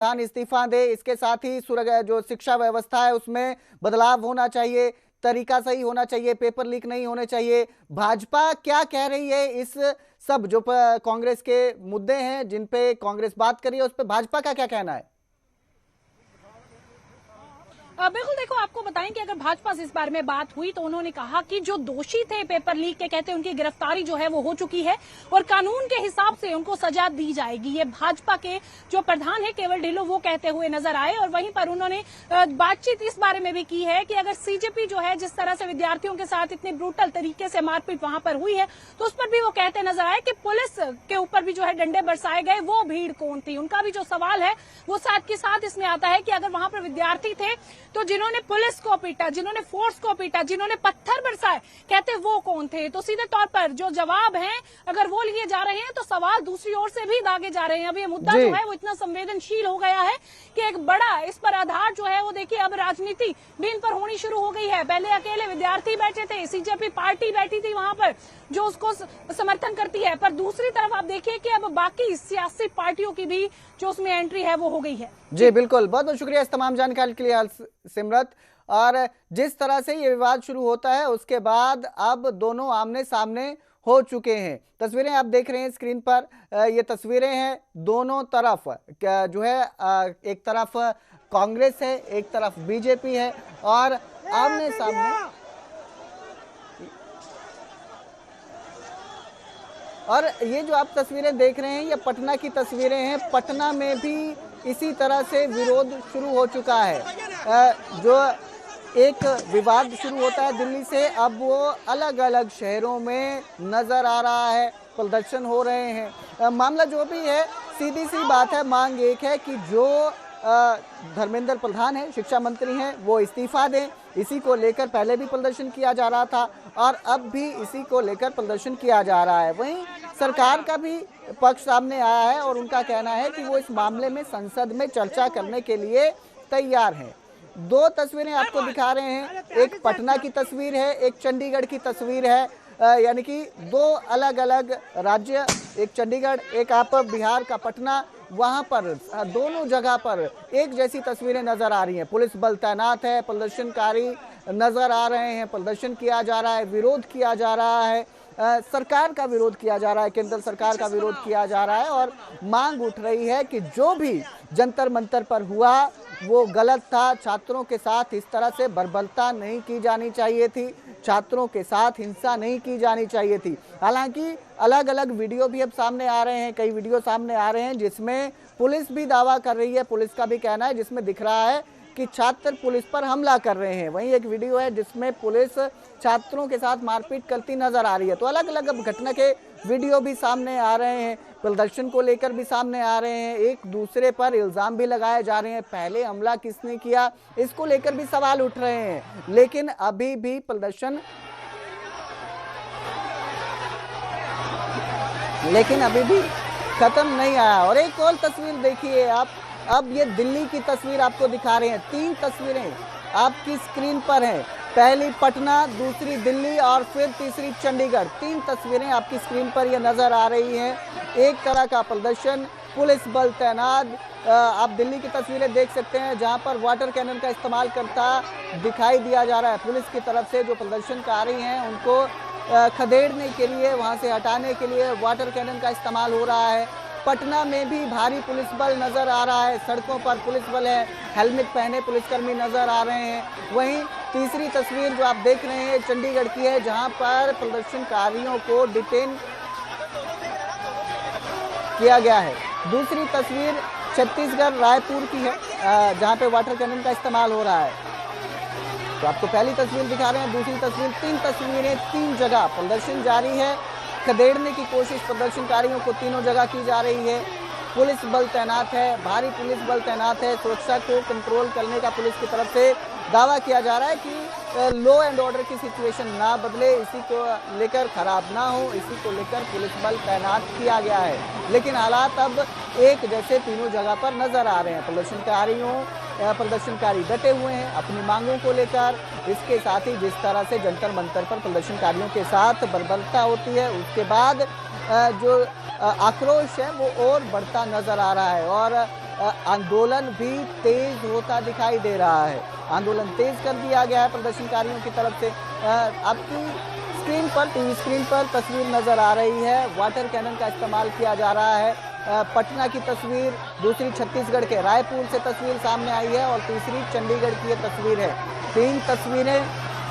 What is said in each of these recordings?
प्रधान इस्तीफा दे, इसके साथ ही जो शिक्षा व्यवस्था है उसमें बदलाव होना चाहिए, तरीका सही होना चाहिए, पेपर लीक नहीं होने चाहिए। भाजपा क्या कह रही है इस सब जो कांग्रेस के मुद्दे हैं जिन पे कांग्रेस बात कर रही है उस पे भाजपा का क्या कहना है? बिल्कुल, देखो आपको बताएं कि अगर भाजपा से इस बारे में बात हुई तो उन्होंने कहा कि जो दोषी थे पेपर लीक के, कहते हैं उनकी गिरफ्तारी जो है वो हो चुकी है और कानून के हिसाब से उनको सजा दी जाएगी। ये भाजपा के जो प्रधान है केवल ढिल्लों वो कहते हुए नजर आए। और वहीं पर उन्होंने बातचीत इस बारे में भी की है कि अगर सीजेपी जो है जिस तरह से विद्यार्थियों के साथ इतने ब्रूटल तरीके से मारपीट वहां पर हुई है तो उस पर भी वो कहते नजर आए कि पुलिस के ऊपर भी जो है डंडे बरसाए गए, वो भीड़ कौन थी। उनका भी जो सवाल है वो साथ के साथ इसमें आता है कि अगर वहां पर विद्यार्थी थे तो जिन्होंने पुलिस को पीटा, जिन्होंने फोर्स को पीटा, जिन्होंने पत्थर बरसाए, कहते वो कौन थे। तो सीधे तौर पर जो जवाब है अगर वो लिए जा रहे हैं तो सवाल दूसरी ओर से भी दागे जा रहे हैं। अब ये मुद्दा जो है वो इतना संवेदनशील हो गया है कि एक बड़ा इस पर आधार जो है वो देखिए अब राजनीति भी इन पर होनी शुरू हो गई है। पहले अकेले विद्यार्थी बैठे थे, सीजेपी पार्टी बैठी थी वहां पर जो उसको समर्थन करती है, पर दूसरी तरफ आप देखिए कि अब बाकी सियासी पार्टियों की भी जो उसमें एंट्री है वो हो गई है। जी बिल्कुल, बहुत बहुत शुक्रिया इस तमाम जानकारी के लिए सिमरत। और जिस तरह से ये विवाद शुरू होता है उसके बाद अब दोनों आमने सामने हो चुके हैं। तस्वीरें आप देख रहे हैं स्क्रीन पर, ये तस्वीरें हैं दोनों तरफ जो है एक तरफ कांग्रेस है, एक तरफ बीजेपी है और आमने सामने। और ये जो आप तस्वीरें देख रहे हैं ये पटना की तस्वीरें हैं। पटना में भी इसी तरह से विरोध शुरू हो चुका है। जो एक विवाद शुरू होता है दिल्ली से, अब वो अलग अलग शहरों में नजर आ रहा है, प्रदर्शन हो रहे हैं। मामला जो भी है, सीधी सी बात है, मांग एक है कि जो धर्मेंद्र प्रधान है, शिक्षा मंत्री हैं, वो इस्तीफा दें। इसी को लेकर पहले भी प्रदर्शन किया जा रहा था और अब भी इसी को लेकर प्रदर्शन किया जा रहा है। वहीं सरकार का भी पक्ष सामने आया है और उनका कहना है कि वो इस मामले में संसद में चर्चा करने के लिए तैयार है। दो तस्वीरें आपको दिखा रहे हैं, एक पटना की तस्वीर है, एक चंडीगढ़ की तस्वीर है। यानी कि दो अलग अलग राज्य, एक चंडीगढ़, एक आप बिहार का पटना, वहां पर दोनों जगह पर एक जैसी तस्वीरें नजर आ रही हैं। पुलिस बल तैनात है, प्रदर्शनकारी नजर आ रहे हैं, प्रदर्शन किया जा रहा है, विरोध किया जा रहा है, सरकार का विरोध किया जा रहा है, केंद्र सरकार का विरोध किया जा रहा है और मांग उठ रही है कि जो भी जंतर मंतर पर हुआ वो गलत था। छात्रों के साथ इस तरह से बर्बरता नहीं की जानी चाहिए थी, छात्रों के साथ हिंसा नहीं की जानी चाहिए थी। हालांकि अलग अलग वीडियो भी अब सामने आ रहे हैं, कई वीडियो सामने आ रहे हैं जिसमें पुलिस भी दावा कर रही है, पुलिस का भी कहना है, जिसमें दिख रहा है कि छात्र पुलिस पर हमला कर रहे हैं। वहीं एक वीडियो है जिसमें पुलिस छात्रों के साथ मारपीट करती नजर आ रही है। तो अलग अलग अब घटना के वीडियो भी सामने आ रहे हैं, प्रदर्शन को लेकर भी सामने आ रहे हैं, एक दूसरे पर इल्जाम भी लगाए जा रहे हैं, पहले हमला किसने किया इसको लेकर भी सवाल उठ रहे हैं। लेकिन अभी भी प्रदर्शन खत्म नहीं आया। और एक और तस्वीर देखिए आप, अब ये दिल्ली की तस्वीर आपको दिखा रहे हैं। तीन तस्वीरें आपकी स्क्रीन पर हैं, पहली पटना, दूसरी दिल्ली और फिर तीसरी चंडीगढ़। तीन तस्वीरें आपकी स्क्रीन पर ये नजर आ रही हैं। एक तरह का प्रदर्शन, पुलिस बल तैनात। आप दिल्ली की तस्वीरें देख सकते हैं जहां पर वाटर कैनन का इस्तेमाल करता दिखाई दिया जा रहा है। पुलिस की तरफ से जो प्रदर्शनकारी हैं उनको खदेड़ने के लिए, वहां से हटाने के लिए वाटर कैनन का इस्तेमाल हो रहा है। पटना में भी भारी पुलिस बल नजर आ रहा है, सड़कों पर पुलिस बल है, हेलमेट पहने पुलिसकर्मी नजर आ रहे हैं। वहीं तीसरी तस्वीर जो आप देख रहे हैं चंडीगढ़ की है जहां पर प्रदर्शनकारियों को डिटेन किया गया है। दूसरी तस्वीर छत्तीसगढ़ रायपुर की है जहां पे वाटर कैनन का इस्तेमाल हो रहा है। तो आपको पहली तस्वीर दिखा रहे हैं, दूसरी तस्वीर, तीन तस्वीरें, तीन जगह प्रदर्शन जारी है। खदेड़ने की कोशिश प्रदर्शनकारियों को तीनों जगह की जा रही है। पुलिस बल तैनात है, भारी पुलिस बल तैनात है, सुरक्षा को कंट्रोल करने का पुलिस की तरफ से दावा किया जा रहा है कि लॉ एंड ऑर्डर की सिचुएशन ना बदले, इसी को लेकर खराब ना हो, इसी को लेकर पुलिस बल तैनात किया गया है। लेकिन हालात अब एक जैसे तीनों जगह पर नजर आ रहे हैं। प्रदर्शनकारी डटे हुए हैं अपनी मांगों को लेकर। इसके साथ ही जिस तरह से जंतर मंतर पर प्रदर्शनकारियों के साथ बर्बरता होती है उसके बाद जो आक्रोश है वो और बढ़ता नजर आ रहा है। और आंदोलन भी तेज होता दिखाई दे रहा है। आंदोलन तेज कर दिया गया है प्रदर्शनकारियों की तरफ से। आपकी स्क्रीन पर, टीवी स्क्रीन पर तस्वीर नजर आ रही है। वाटर कैनन का इस्तेमाल किया जा रहा है। पटना की तस्वीर, दूसरी छत्तीसगढ़ के रायपुर से तस्वीर सामने आई है और तीसरी चंडीगढ़ की ये तस्वीर है। 3 तस्वीरें,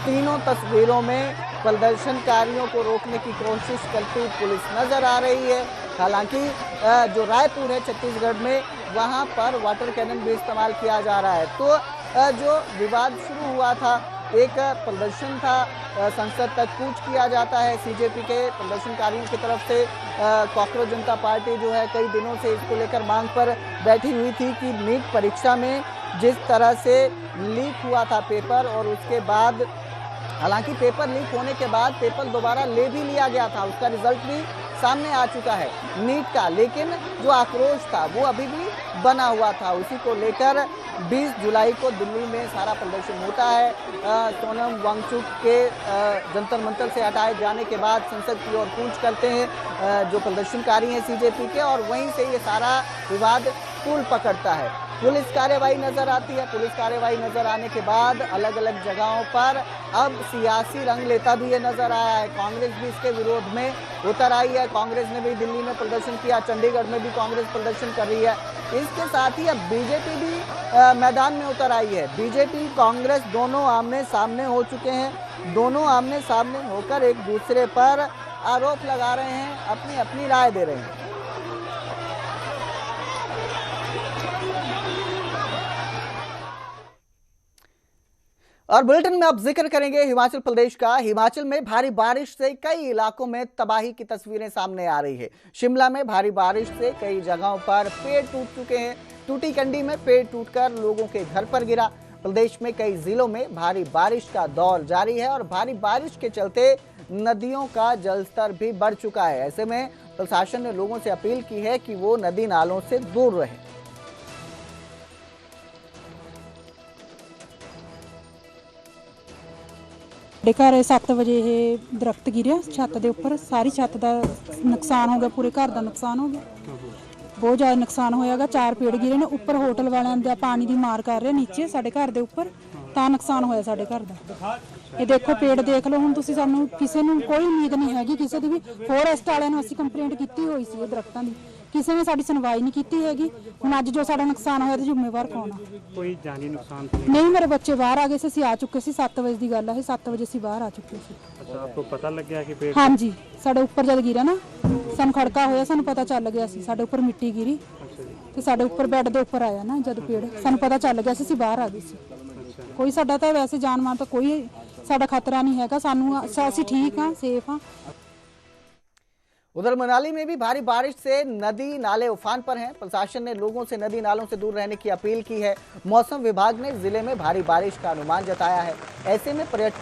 तीनों तस्वीरों में प्रदर्शनकारियों को रोकने की कोशिश करती पुलिस नजर आ रही है। हालांकि जो रायपुर है छत्तीसगढ़ में, वहां पर वाटर कैनन भी इस्तेमाल किया जा रहा है। तो जो विवाद शुरू हुआ था, एक प्रदर्शन था, संसद तक कूच किया जाता है सीजेपी के प्रदर्शनकारियों की तरफ से। कॉकरोच जनता पार्टी जो है कई दिनों से इसको लेकर मांग पर बैठी हुई थी कि नीट परीक्षा में जिस तरह से लीक हुआ था पेपर, और उसके बाद हालांकि पेपर लीक होने के बाद पेपर दोबारा ले भी लिया गया था, उसका रिजल्ट भी सामने आ चुका है नीट का, लेकिन जो आक्रोश था वो अभी भी बना हुआ था। उसी को लेकर 20 जुलाई को दिल्ली में सारा प्रदर्शन होता है। सोनम वांगचुक के जंतर मंतर से हटाए जाने के बाद संसद की ओर कूच करते हैं जो प्रदर्शनकारी हैं सीजेपी के, और वहीं से ये सारा विवाद तूल पकड़ता है। पुलिस कार्रवाई नजर आती है। पुलिस कार्रवाई नजर आने के बाद अलग अलग जगहों पर अब सियासी रंग लेता भी ये नजर आया है। कांग्रेस भी इसके विरोध में उतर आई है। कांग्रेस ने भी दिल्ली में प्रदर्शन किया, चंडीगढ़ में भी कांग्रेस प्रदर्शन कर रही है। इसके साथ ही अब बीजेपी भी मैदान में उतर आई है। बीजेपी कांग्रेस दोनों आमने सामने हो चुके हैं। दोनों आमने सामने होकर एक दूसरे पर आरोप लगा रहे हैं, अपनी अपनी राय दे रहे हैं। और बुलेटिन में अब जिक्र करेंगे हिमाचल प्रदेश का। हिमाचल में भारी बारिश से कई इलाकों में तबाही की तस्वीरें सामने आ रही है। शिमला में भारी बारिश से कई जगहों पर पेड़ टूट चुके हैं। टूटी कंडी में पेड़ टूटकर लोगों के घर पर गिरा। प्रदेश में कई जिलों में भारी बारिश का दौर जारी है और भारी बारिश के चलते नदियों का जलस्तर भी बढ़ चुका है। ऐसे में प्रशासन ने लोगों से अपील की है कि वो नदी नालों से दूर रहें। ਸਾਡੇ ਘਰ 7 ਵਜੇ ਇਹ ਦਰਖਤ ਗਿਰਿਆ ਛੱਤ ਦੇ ਉੱਪਰ, ਸਾਰੀ ਛੱਤ ਦਾ ਨੁਕਸਾਨ ਹੋ ਗਿਆ, ਪੂਰੇ ਘਰ ਦਾ ਨੁਕਸਾਨ ਹੋ ਗਿਆ, ਬਹੁਤ ਜ਼ਿਆਦਾ ਨੁਕਸਾਨ ਹੋਇਆਗਾ। 4 ਪੇੜ ਗਿਰੇ ਨੇ, ਉੱਪਰ ਹੋਟਲ ਵਾਲਿਆਂ ਦਾ ਪਾਣੀ ਦੀ ਮਾਰ ਕਰ ਰਿਹਾ, ਨੀਚੇ ਸਾਡੇ ਘਰ ਦੇ ਉੱਪਰ ਤਾਂ ਨੁਕਸਾਨ ਹੋਇਆ ਸਾਡੇ ਘਰ ਦਾ। ਇਹ ਦੇਖੋ ਪੇੜ ਦੇਖ ਲਓ ਹੁਣ ਤੁਸੀਂ। ਸਾਨੂੰ ਕਿਸੇ ਨੂੰ ਕੋਈ ਉਮੀਦ ਨਹੀਂ ਹੈਗੀ ਕਿਸੇ ਦੀ ਵੀ। ਫੋਰੈਸਟ ਵਾਲਿਆਂ ਨੂੰ ਅਸੀਂ ਕੰਪਲੇਂਟ ਕੀਤੀ ਹੋਈ ਸੀ ਇਹ ਦਰਖਤਾਂ ਦੀ, ਕਿਸੇ ਨੇ ਸਾਡੀ ਸੁਣਵਾਈ ਨਹੀਂ ਕੀਤੀ ਹੈਗੀ। ਹੁਣ ਅੱਜ ਜੋ ਸਾਡਾ ਨੁਕਸਾਨ ਹੋਇਆ ਤੇ ਜ਼ਿੰਮੇਵਾਰ ਕੌਣ ਆ? ਕੋਈ ਜਾਨੀ ਨੁਕਸਾਨ ਨਹੀਂ। ਮੇਰੇ ਬੱਚੇ ਬਾਹਰ ਆ ਗਏ ਸੀ, ਅਸੀਂ ਆ ਚੁੱਕੇ ਸੀ 7 ਵਜੇ ਦੀ ਗੱਲ ਹੈ। 7 ਵਜੇ ਅਸੀਂ ਬਾਹਰ ਆ ਚੁੱਕੇ ਸੀ। ਅੱਛਾ, ਆਪਕੋ ਪਤਾ ਲੱਗਿਆ ਕਿ ਪੇੜ? ਹਾਂਜੀ, ਸਾਡੇ ਉੱਪਰ ਜਦ ਗਿਰਾ ਨਾ ਸਾਨੂੰ ਖੜਕਾ ਹੋਇਆ, ਸਾਨੂੰ ਪਤਾ ਚੱਲ ਗਿਆ ਸੀ ਸਾਡੇ ਉੱਪਰ ਮਿੱਟੀ ਗਿਰੀ ਤੇ ਸਾਡੇ ਉੱਪਰ ਬੈੱਡ ਦੇ ਉੱਪਰ ਆਇਆ ਨਾ ਜਦ ਪੇੜ, ਸਾਨੂੰ ਪਤਾ ਚੱਲ ਗਿਆ ਸੀ, ਅਸੀਂ ਬਾਹਰ ਆ ਗਏ ਸੀ। ਕੋਈ ਸਾਡਾ ਤਾਂ ਵੈਸੇ ਜਾਨ ਮਾਲ ਤਾਂ ਕੋਈ ਸਾਡਾ खतरा नहीं है, सानू ਅਸੀਂ ठीक हाँ, सेफ हाँ। उधर मनाली में भी भारी बारिश से नदी नाले उफान पर हैं। प्रशासन ने लोगों से नदी नालों से दूर रहने की अपील की है। मौसम विभाग ने जिले में भारी बारिश का अनुमान जताया है। ऐसे में पर्यटकों